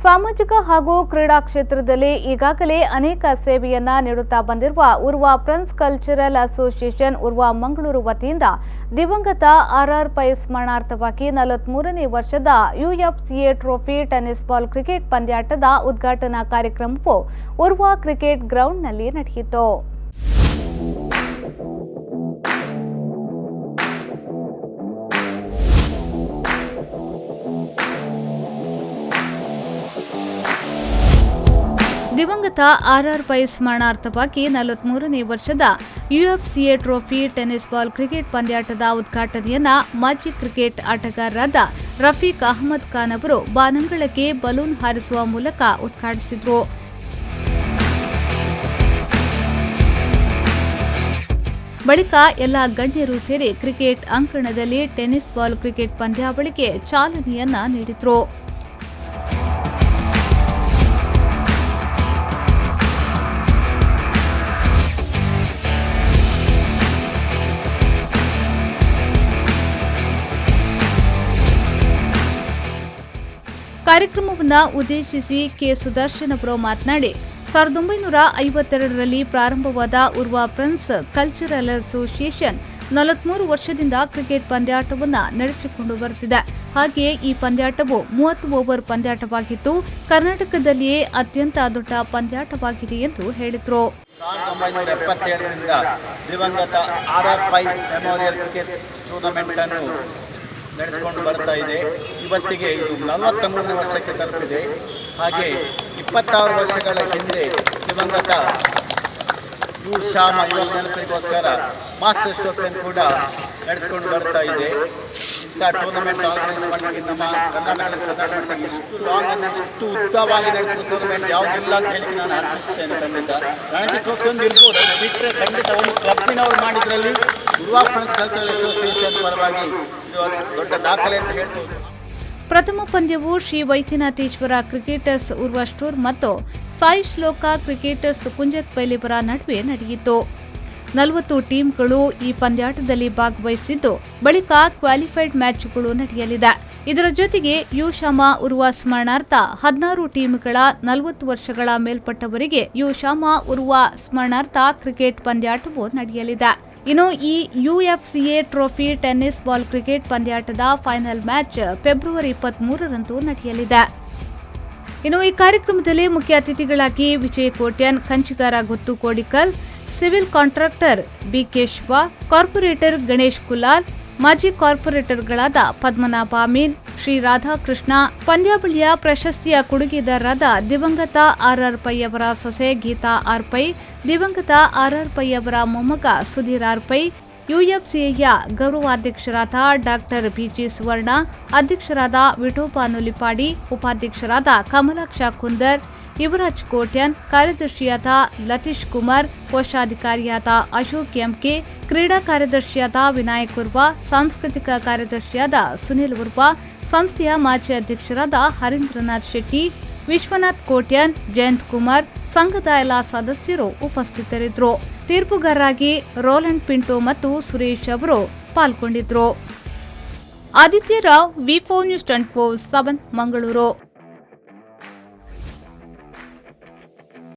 ಸಾಮಾಜಿಕ ಹಾಗೂ ಕ್ರೀಡಾ ಕ್ಷೇತ್ರದಲ್ಲಿ ಈಗಾಗಲೇ ಅನೇಕ ಸೇವೆಯನ್ನ ನೀಡುತ್ತಾ ಬಂದಿರುವ Urwa friends cultural association Urwa Mangaluru ವತಿಯಿಂದ ದಿವಂಗತ ಆರ್ ಪೈ ಸ್ಮರಣಾರ್ಥವಾಗಿ 43ನೇ ವರ್ಷದ UFCA trophy tennis ball cricket ಪಂದ್ಯಾಟದ ಉದ್ಘಾಟನಾ ಕಾರ್ಯಕ್ರಮವು ಉರ್ವಾ ಕ್ರಿಕೆಟ್ ಗ್ರೌಂಡ್ನಲ್ಲಿ ನಡೆಯಿತು. ದಿವಂಗತ ಆರ್ ಪೈ ಸ್ಮರಣಾರ್ಥವಾಗಿ 43ನೇ ವರ್ಷದ UFCA trophy tennis ball cricket ಪಂದ್ಯಾಟದ ಉದ್ಘಾಟನೆಯನ್ನ ಮಾಜಿ ಕ್ರಿಕೆಟ್ ಆಟಗಾರರಾದ ರಫೀಕ್ ಅಹಮದ್ ಖಾನ್ ಅವರು ಬಾನಂಗಳಕ್ಕೆ ಬಲೂನ್ ಹಾರಿಸುವ ಮೂಲಕ ಉದ್ಘಾಟಿಸಿದರು. ಬಳಿಕ ಎಲ್ಲ ಗಣ್ಯರು ಸೇರಿ ಕ್ರಿಕೆಟ್ ಅಂಗಣದಲ್ಲಿ ಟೆನ್ನಿಸ್ ಬಾಲ್ ಕ್ರಿಕೆಟ್ ಪಂದ್ಯಾವಳಿಗೆ ಚಾಲನೆಯನ್ನ ನೀಡಿದರು. ಕಾರ್ಯಕ್ರಮವನ್ನು ಉದ್ದೇಶಿಸಿ ಕೆ ಸುದರ್ಶನ್ ಅವರು ಮಾತನಾಡಿ 1952ರಲ್ಲಿ ಪ್ರಾರಂಭವಾದ ಉರ್ವಾ ಫ್ರೆಂಡ್ಸ್ ಕಲ್ಚರಲ್ ಅಸೋಸಿಯೇಷನ್ 43 ವರ್ಷದಿಂದ ಕ್ರಿಕೆಟ್ ಪಂದ್ಯಾಟವನ್ನು ನಡೆಸಿಕೊಂಡು ಬರುತ್ತಿದೆ. ಹಾಗೆಯೇ ಈ ಪಂದ್ಯಾಟವು 30 ಓವರ್ ಪಂದ್ಯಾಟವಾಗಿದ್ದು ಕರ್ನಾಟಕದಲ್ಲಿಯೇ ಅತ್ಯಂತ ದೊಡ್ಡ ಪಂದ್ಯಾಟವಾಗಿದೆ ಎಂದು ಹೇಳಿದರು. 1977ರಿಂದ ದಿವಂಗತ R Pai memorial cricket tournament ಅನ್ನು ನಡೆಸಿಕೊಂಡು ಬರ್ತಾ ಇದೆ. ಇವತ್ತಿಗೆ ಇದು 43ನೇ ವರ್ಷಕ್ಕೆ ತಲುಪಿದೆ. ಹಾಗೆ 26 ವರ್ಷಗಳ ಹಿಂದೆ ದಿವಂಗತ UFCA ಇವರ ನೆನಪಿಗೋಸ್ಕರ ಮಾಸ್ಟರ್ಸ್ ಟ್ರೋಫಿಯನ್ನು ಕೂಡ ನಡೆಸಿಕೊಂಡು ಬರ್ತಾ ಇದೆ. ಇಂಥ ಟೂರ್ನಮೆಂಟ್ ಆರ್ಗನೈಸ್ ಮಾಡಲಿಕ್ಕೆ ನಮ್ಮ ಕರ್ನಾಟಕದಲ್ಲಿ ಸದಾಟಕ್ಕೆ ಇಷ್ಟು ಉದ್ದವಾಗಿ ನಡೆಸಿದ ಟೂರ್ನಮೆಂಟ್ ಯಾವುದಿಲ್ಲ ಅಂತ ಹೇಳಿ ನಾನು ಅರ್ಪಿಸ್ತೇನೆ. ಖಂಡಿತ ರಣಜಿ ಟ್ರೋಫಿ ಒಂದು ಇರ್ಬೋದು, ಅದು ಬಿಟ್ಟರೆ ಖಂಡಿತ ಒಂದು ಕ್ಲಬ್ಬಿನವರು ಮಾಡಿದ್ರಲ್ಲಿ ಉರ್ವಾ ಫ್ರೆಂಡ್ಸ್ ಕಲ್ಚರಲ್ ಅಸೋಸಿಯೇಷನ್ ಪರವಾಗಿ ಇದು ದೊಡ್ಡ ದಾಖಲೆ ಅಂತ ಹೇಳ್ಬೋದು. ಪ್ರಥಮ ಪಂದ್ಯವು ಶ್ರೀ ವೈದ್ಯನಾಥೇಶ್ವರ ಕ್ರಿಕೆಟರ್ಸ್ ಉರ್ವಾ ಸ್ಟೋರ್ ಮತ್ತು ಸಾಯಿ ಶ್ಲೋಕ ಕ್ರಿಕೆಟರ್ಸ್ ಕುಂಜತ್ ಪೈಲಿಬರ ನಡುವೆ ನಡೆಯಿತು. 40 ಟೀಮ್ಗಳು ಈ ಪಂದ್ಯಾಟದಲ್ಲಿ ಭಾಗವಹಿಸಿದ್ದು ಬಳಿಕ ಕ್ವಾಲಿಫೈಡ್ ಮ್ಯಾಚ್ಗಳು ನಡೆಯಲಿದೆ. ಇದರ ಜೊತೆಗೆ UFCA ಉರ್ವಾ ಸ್ಮರಣಾರ್ಥ 16 ಟೀಮ್ಗಳ 40 ವರ್ಷಗಳ ಮೇಲ್ಪಟ್ಟವರಿಗೆ UFCA ಉರ್ವಾ ಸ್ಮರಣಾರ್ಥ ಕ್ರಿಕೆಟ್ ಪಂದ್ಯಾಟವು ನಡೆಯಲಿದೆ. ಇನ್ನು ಈ UFCA trophy tennis ball cricket ಪಂದ್ಯಾಟದ ಫೈನಲ್ ಮ್ಯಾಚ್ ಫೆಬ್ರವರಿ 23ರಂದು ನಡೆಯಲಿದೆ. ಇನ್ನು ಈ ಕಾರ್ಯಕ್ರಮದಲ್ಲಿ ಮುಖ್ಯ ಅತಿಥಿಗಳಾಗಿ Vijay Kotian, Kanchigara Guttu Kodikal, civil contractor BK Shiva, corporator Ganesh Kulal, ಮಾಜಿ ಕಾರ್ಪೊರೇಟರ್ಗಳಾದ ಪದ್ಮನಾಭ ಅಮೀನ್, ಶ್ರೀ ರಾಧಾಕೃಷ್ಣ, ಪಂದ್ಯಾವಳಿಯ ಪ್ರಶಸ್ತಿಯ ಕೊಡುಗೆದಾರರಾದ ದಿವಂಗತ ಆರ್ ಪೈ ಅವರ ಸೊಸೆ ಗೀತಾ ಆರ್ ಪೈ, ದಿವಂಗತ ಆರ್ ಪೈ ಅವರ ಮೊಮ್ಮಗ ಸುಧೀರ್ ಆರ್ ಪೈ, UFCAಯ ಗೌರವಾಧ್ಯಕ್ಷರಾದ ಡಾಕ್ಟರ್ BG ಸುವರ್ಣ, ಅಧ್ಯಕ್ಷರಾದ ವಿಠೋಬಾ ನುಲಿಪಾಡಿ, ಉಪಾಧ್ಯಕ್ಷರಾದ ಕಮಲಾಕ್ಷ ಕುಂದರ್, ಯುವರಾಜ್ ಕೋಟ್ಯನ್, ಕಾರ್ಯದರ್ಶಿಯಾದ ಲತೀಶ್ ಕುಮಾರ್, ಕೋಶಾಧಿಕಾರಿಯಾದ ಅಶೋಕ್ MK, ಕ್ರೀಡಾ ಕಾರ್ಯದರ್ಶಿಯಾದ ವಿನಾಯಕ್ ಉರ್ವಾ, ಸಾಂಸ್ಕೃತಿಕ ಕಾರ್ಯದರ್ಶಿಯಾದ ಸುನಿಲ್ ಉರ್ವಾ, ಸಂಸ್ಥೆಯ ಮಾಜಿ ಅಧ್ಯಕ್ಷರಾದ ಹರೀಂದ್ರನಾಥ್ ಶೆಟ್ಟಿ, ವಿಶ್ವನಾಥ್ ಕೋಟ್ಯನ್, ಜಯಂತ್ ಕುಮಾರ್, ಸಂಘದ ಎಲ್ಲ ಸದಸ್ಯರು ಉಪಸ್ಥಿತರಿದ್ದರು. ತೀರ್ಪುಗಾರರಾಗಿ ರೋಲೆಂಡ್ ಪಿಂಟೋ ಮತ್ತು ಸುರೇಶ್ ಅವರು ಪಾಲ್ಗೊಂಡಿದ್ದರು. Aditya Rao, V4 News 24/7 Mangaluru.